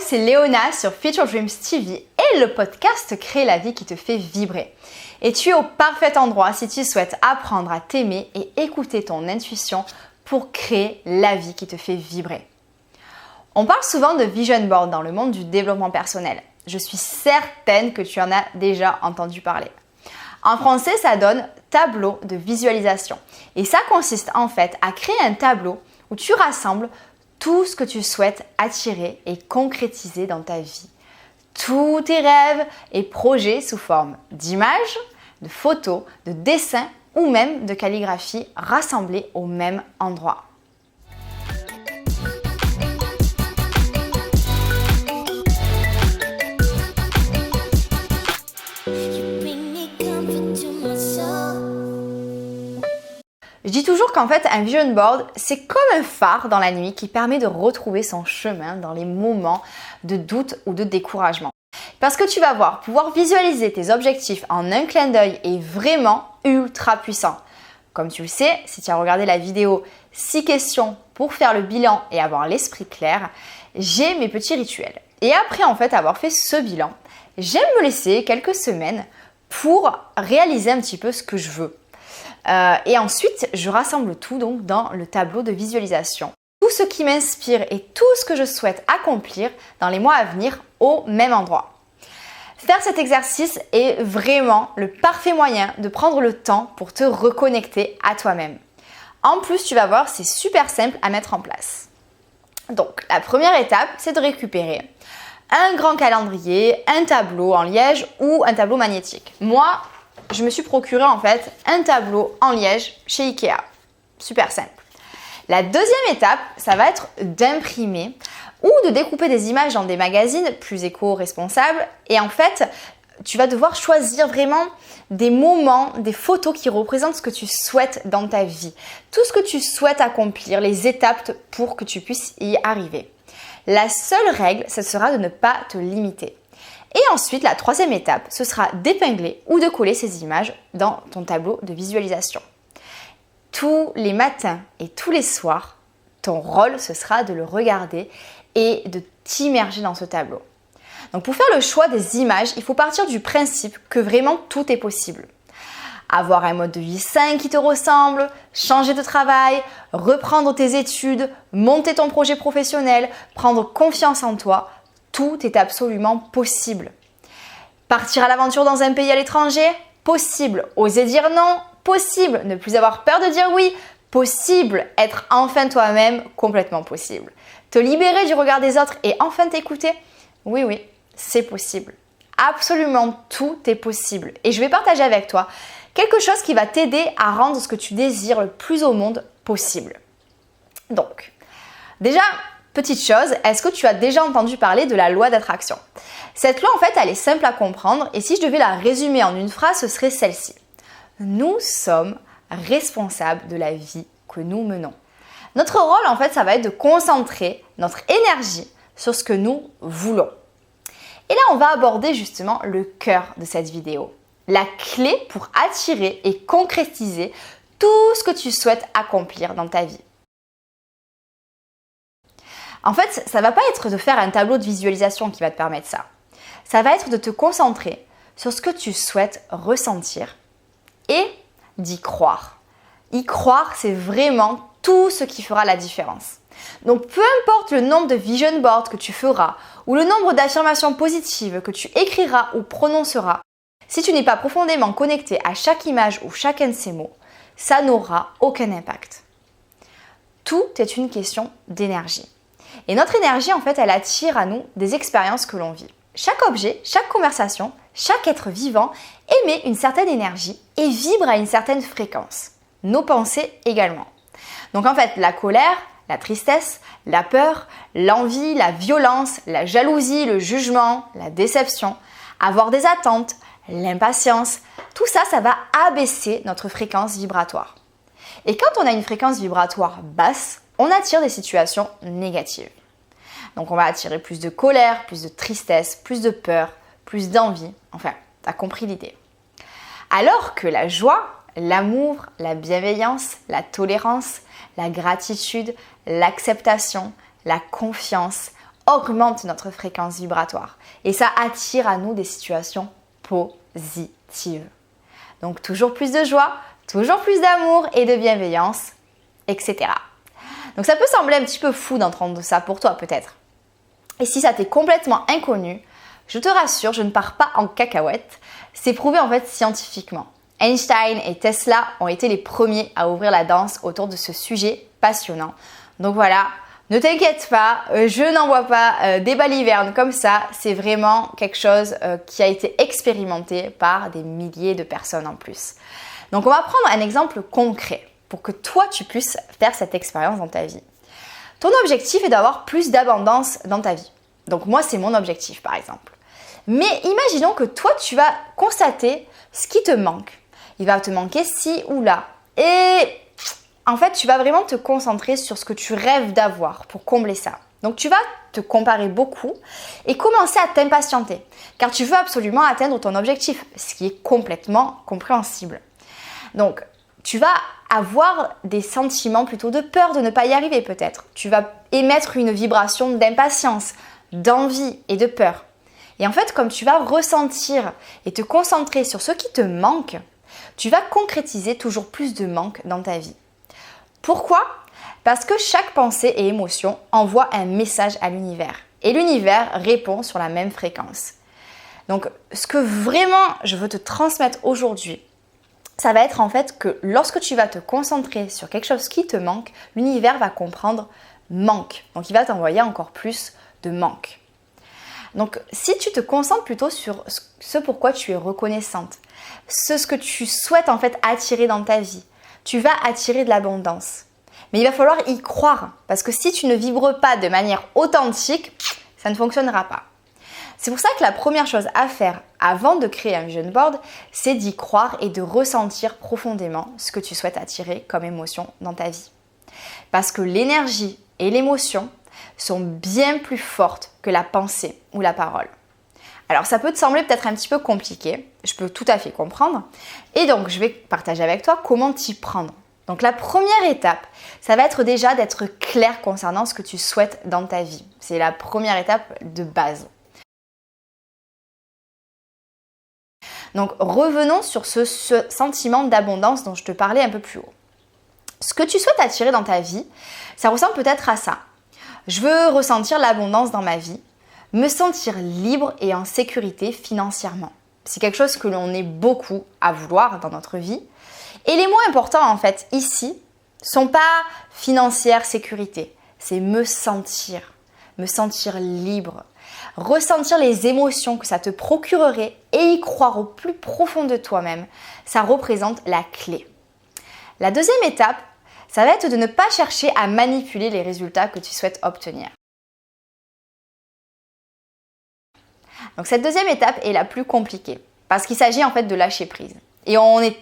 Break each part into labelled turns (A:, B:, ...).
A: c'est Léona sur Future Dreams TV et le podcast Crée la vie qui te fait vibrer. Et tu es au parfait endroit si tu souhaites apprendre à t'aimer et écouter ton intuition pour créer la vie qui te fait vibrer. On parle souvent de vision board dans le monde du développement personnel. Je suis certaine que tu en as déjà entendu parler. En français, ça donne tableau de visualisation. Et ça consiste en fait à créer un tableau où tu rassembles tout ce que tu souhaites attirer et concrétiser dans ta vie. Tous tes rêves et projets sous forme d'images, de photos, de dessins ou même de calligraphie rassemblés au même endroit. Je dis toujours qu'en fait, un vision board, c'est comme un phare dans la nuit qui permet de retrouver son chemin dans les moments de doute ou de découragement. Parce que tu vas voir, pouvoir visualiser tes objectifs en un clin d'œil est vraiment ultra puissant. Comme tu le sais, si tu as regardé la vidéo 6 questions pour faire le bilan et avoir l'esprit clair, j'ai mes petits rituels. Et après en fait avoir fait ce bilan, j'aime me laisser quelques semaines pour réaliser un petit peu ce que je veux. Et ensuite, je rassemble tout donc dans le tableau de visualisation. Tout ce qui m'inspire et tout ce que je souhaite accomplir dans les mois à venir au même endroit. Faire cet exercice est vraiment le parfait moyen de prendre le temps pour te reconnecter à toi-même. En plus, tu vas voir, c'est super simple à mettre en place. Donc, la première étape, c'est de récupérer un grand calendrier, un tableau en liège ou un tableau magnétique. Moi, je me suis procuré en fait un tableau en liège chez Ikea. Super simple. La deuxième étape, ça va être d'imprimer ou de découper des images dans des magazines plus éco-responsables. Et en fait, tu vas devoir choisir vraiment des moments, des photos qui représentent ce que tu souhaites dans ta vie. Tout ce que tu souhaites accomplir, les étapes pour que tu puisses y arriver. La seule règle, ce sera de ne pas te limiter. Et ensuite, la troisième étape, ce sera d'épingler ou de coller ces images dans ton tableau de visualisation. Tous les matins et tous les soirs, ton rôle, ce sera de le regarder et de t'immerger dans ce tableau. Donc pour faire le choix des images, il faut partir du principe que vraiment tout est possible. Avoir un mode de vie sain qui te ressemble, changer de travail, reprendre tes études, monter ton projet professionnel, prendre confiance en toi, tout est absolument possible. Partir à l'aventure dans un pays à l'étranger? Possible. Oser dire non? Possible. Ne plus avoir peur de dire oui? Possible. Être enfin toi-même? Complètement possible. Te libérer du regard des autres et enfin t'écouter? Oui, c'est possible. Absolument tout est possible. Et je vais partager avec toi quelque chose qui va t'aider à rendre ce que tu désires le plus au monde possible. Donc, déjà, petite chose, est-ce que tu as déjà entendu parler de la loi d'attraction? Cette loi, en fait, elle est simple à comprendre et si je devais la résumer en une phrase, ce serait celle-ci. Nous sommes responsables de la vie que nous menons. Notre rôle, en fait, ça va être de concentrer notre énergie sur ce que nous voulons. Et là, on va aborder justement le cœur de cette vidéo. La clé pour attirer et concrétiser tout ce que tu souhaites accomplir dans ta vie. En fait, ça ne va pas être de faire un tableau de visualisation qui va te permettre ça. Ça va être de te concentrer sur ce que tu souhaites ressentir et d'y croire. Y croire, c'est vraiment tout ce qui fera la différence. Donc, peu importe le nombre de vision boards que tu feras ou le nombre d'affirmations positives que tu écriras ou prononceras, si tu n'es pas profondément connecté à chaque image ou chacun de ces mots, ça n'aura aucun impact. Tout est une question d'énergie. Et notre énergie, en fait, elle attire à nous des expériences que l'on vit. Chaque objet, chaque conversation, chaque être vivant émet une certaine énergie et vibre à une certaine fréquence. Nos pensées également. Donc en fait, la colère, la tristesse, la peur, l'envie, la violence, la jalousie, le jugement, la déception, avoir des attentes, l'impatience, tout ça, ça va abaisser notre fréquence vibratoire. Et quand on a une fréquence vibratoire basse, on attire des situations négatives. Donc on va attirer plus de colère, plus de tristesse, plus de peur, plus d'envie. Enfin, t'as compris l'idée. Alors que la joie, l'amour, la bienveillance, la tolérance, la gratitude, l'acceptation, la confiance augmente notre fréquence vibratoire et ça attire à nous des situations positives. Donc toujours plus de joie, toujours plus d'amour et de bienveillance, etc. Donc ça peut sembler un petit peu fou d'entendre ça pour toi peut-être. Et si ça t'est complètement inconnu, je te rassure, je ne pars pas en cacahuète. C'est prouvé en fait scientifiquement. Einstein et Tesla ont été les premiers à ouvrir la danse autour de ce sujet passionnant. Donc voilà, ne t'inquiète pas, je n'envoie pas des balivernes comme ça. C'est vraiment quelque chose qui a été expérimenté par des milliers de personnes en plus. Donc on va prendre un exemple concret pour que toi tu puisses faire cette expérience dans ta vie. Ton objectif est d'avoir plus d'abondance dans ta vie. Donc moi c'est mon objectif par exemple. Mais imaginons que toi tu vas constater ce qui te manque. Il va te manquer ci ou là. Et en fait, tu vas vraiment te concentrer sur ce que tu rêves d'avoir pour combler ça. Donc, tu vas te comparer beaucoup et commencer à t'impatienter. Car tu veux absolument atteindre ton objectif, ce qui est complètement compréhensible. Donc, tu vas avoir des sentiments plutôt de peur de ne pas y arriver peut-être. Tu vas émettre une vibration d'impatience, d'envie et de peur. Et en fait, comme tu vas ressentir et te concentrer sur ce qui te manque, tu vas concrétiser toujours plus de manque dans ta vie. Pourquoi ? Parce que chaque pensée et émotion envoie un message à l'univers. Et l'univers répond sur la même fréquence. Donc, ce que vraiment je veux te transmettre aujourd'hui, ça va être en fait que lorsque tu vas te concentrer sur quelque chose qui te manque, l'univers va comprendre manque. Donc, il va t'envoyer encore plus de manque. Donc, si tu te concentres plutôt sur ce pourquoi tu es reconnaissante, ce que tu souhaites en fait attirer dans ta vie, tu vas attirer de l'abondance. Mais il va falloir y croire parce que si tu ne vibres pas de manière authentique, ça ne fonctionnera pas. C'est pour ça que la première chose à faire avant de créer un vision board, c'est d'y croire et de ressentir profondément ce que tu souhaites attirer comme émotion dans ta vie. Parce que l'énergie et l'émotion sont bien plus fortes que la pensée ou la parole. Alors ça peut te sembler peut-être un petit peu compliqué, je peux tout à fait comprendre. Et donc je vais partager avec toi comment t'y prendre. Donc la première étape, ça va être déjà d'être clair concernant ce que tu souhaites dans ta vie. C'est la première étape de base. Donc revenons sur ce sentiment d'abondance dont je te parlais un peu plus haut. Ce que tu souhaites attirer dans ta vie, ça ressemble peut-être à ça. Je veux ressentir l'abondance dans ma vie, me sentir libre et en sécurité financièrement. C'est quelque chose que l'on est beaucoup à vouloir dans notre vie. Et les mots importants en fait ici sont pas financière, sécurité. C'est me sentir libre, ressentir les émotions que ça te procurerait et y croire au plus profond de toi-même. Ça représente la clé. La deuxième étape, ça va être de ne pas chercher à manipuler les résultats que tu souhaites obtenir. Donc cette deuxième étape est la plus compliquée parce qu'il s'agit en fait de lâcher prise. Et on est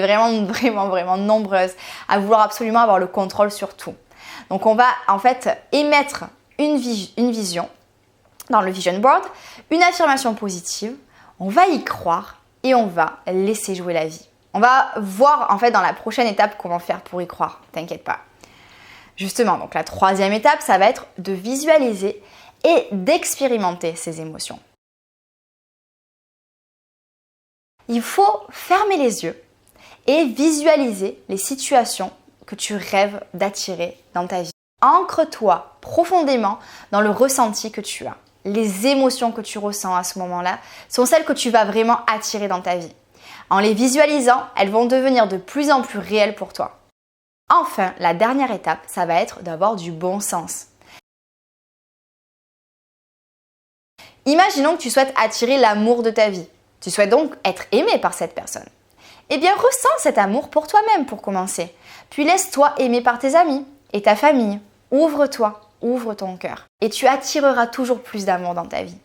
A: vraiment nombreuses à vouloir absolument avoir le contrôle sur tout. Donc on va en fait émettre une vision dans le vision board, une affirmation positive, on va y croire et on va laisser jouer la vie. On va voir en fait dans la prochaine étape comment faire pour y croire, t'inquiète pas. Justement, donc la troisième étape, ça va être de visualiser et d'expérimenter ces émotions. Il faut fermer les yeux et visualiser les situations que tu rêves d'attirer dans ta vie. Ancre-toi profondément dans le ressenti que tu as. Les émotions que tu ressens à ce moment-là sont celles que tu vas vraiment attirer dans ta vie. En les visualisant, elles vont devenir de plus en plus réelles pour toi. Enfin, la dernière étape, ça va être d'avoir du bon sens. Imaginons que tu souhaites attirer l'amour de ta vie. Tu souhaites donc être aimé par cette personne. Eh bien, ressens cet amour pour toi-même pour commencer. Puis laisse-toi aimer par tes amis et ta famille. Ouvre-toi, ouvre ton cœur. Et tu attireras toujours plus d'amour dans ta vie.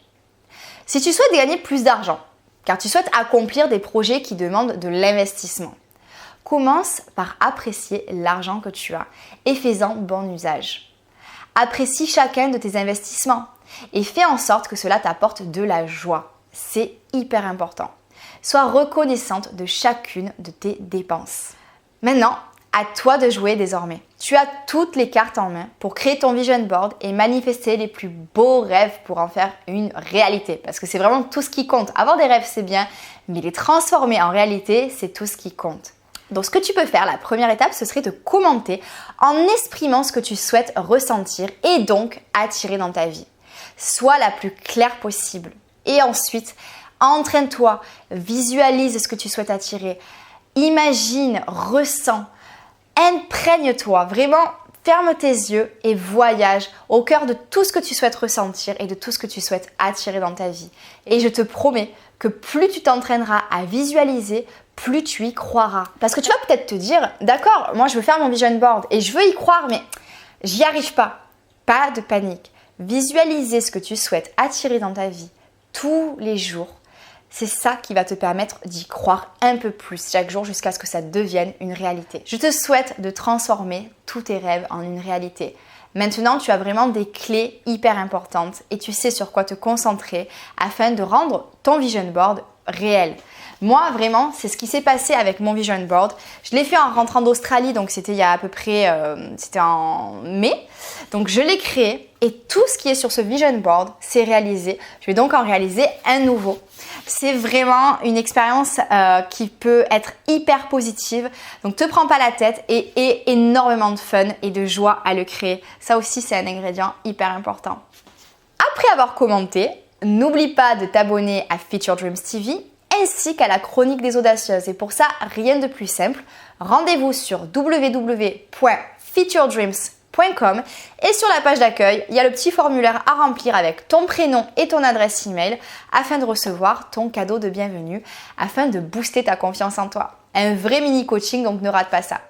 A: Si tu souhaites gagner plus d'argent, car tu souhaites accomplir des projets qui demandent de l'investissement, commence par apprécier l'argent que tu as et fais-en bon usage. Apprécie chacun de tes investissements et fais en sorte que cela t'apporte de la joie. C'est hyper important. Sois reconnaissante de chacune de tes dépenses. Maintenant, à toi de jouer désormais. Tu as toutes les cartes en main pour créer ton vision board et manifester les plus beaux rêves pour en faire une réalité. Parce que c'est vraiment tout ce qui compte. Avoir des rêves, c'est bien, mais les transformer en réalité, c'est tout ce qui compte. Donc ce que tu peux faire, la première étape, ce serait de commenter en exprimant ce que tu souhaites ressentir et donc attirer dans ta vie. Sois la plus claire possible. Et ensuite, entraîne-toi, visualise ce que tu souhaites attirer. Imagine, ressens. Imprègne-toi, vraiment ferme tes yeux et voyage au cœur de tout ce que tu souhaites ressentir et de tout ce que tu souhaites attirer dans ta vie. Et je te promets que plus tu t'entraîneras à visualiser, plus tu y croiras. Parce que tu vas peut-être te dire, d'accord, moi je veux faire mon vision board et je veux y croire, mais j'y arrive pas. Pas de panique. Visualiser ce que tu souhaites attirer dans ta vie tous les jours. C'est ça qui va te permettre d'y croire un peu plus chaque jour jusqu'à ce que ça devienne une réalité. Je te souhaite de transformer tous tes rêves en une réalité. Maintenant, tu as vraiment des clés hyper importantes et tu sais sur quoi te concentrer afin de rendre ton vision board réel. Moi, vraiment, c'est ce qui s'est passé avec mon vision board. Je l'ai fait en rentrant d'Australie, donc c'était il y a à peu près, c'était en mai. Donc je l'ai créé et tout ce qui est sur ce vision board s'est réalisé. Je vais donc en réaliser un nouveau. C'est vraiment une expérience qui peut être hyper positive. Donc te prends pas la tête et énormément de fun et de joie à le créer. Ça aussi, c'est un ingrédient hyper important. Après avoir commenté, n'oublie pas de t'abonner à Feature Dreams TV ainsi qu'à la chronique des audacieuses. Et pour ça, rien de plus simple. Rendez-vous sur www.featuredreams.com et sur la page d'accueil, il y a le petit formulaire à remplir avec ton prénom et ton adresse email afin de recevoir ton cadeau de bienvenue, afin de booster ta confiance en toi. Un vrai mini coaching, donc ne rate pas ça.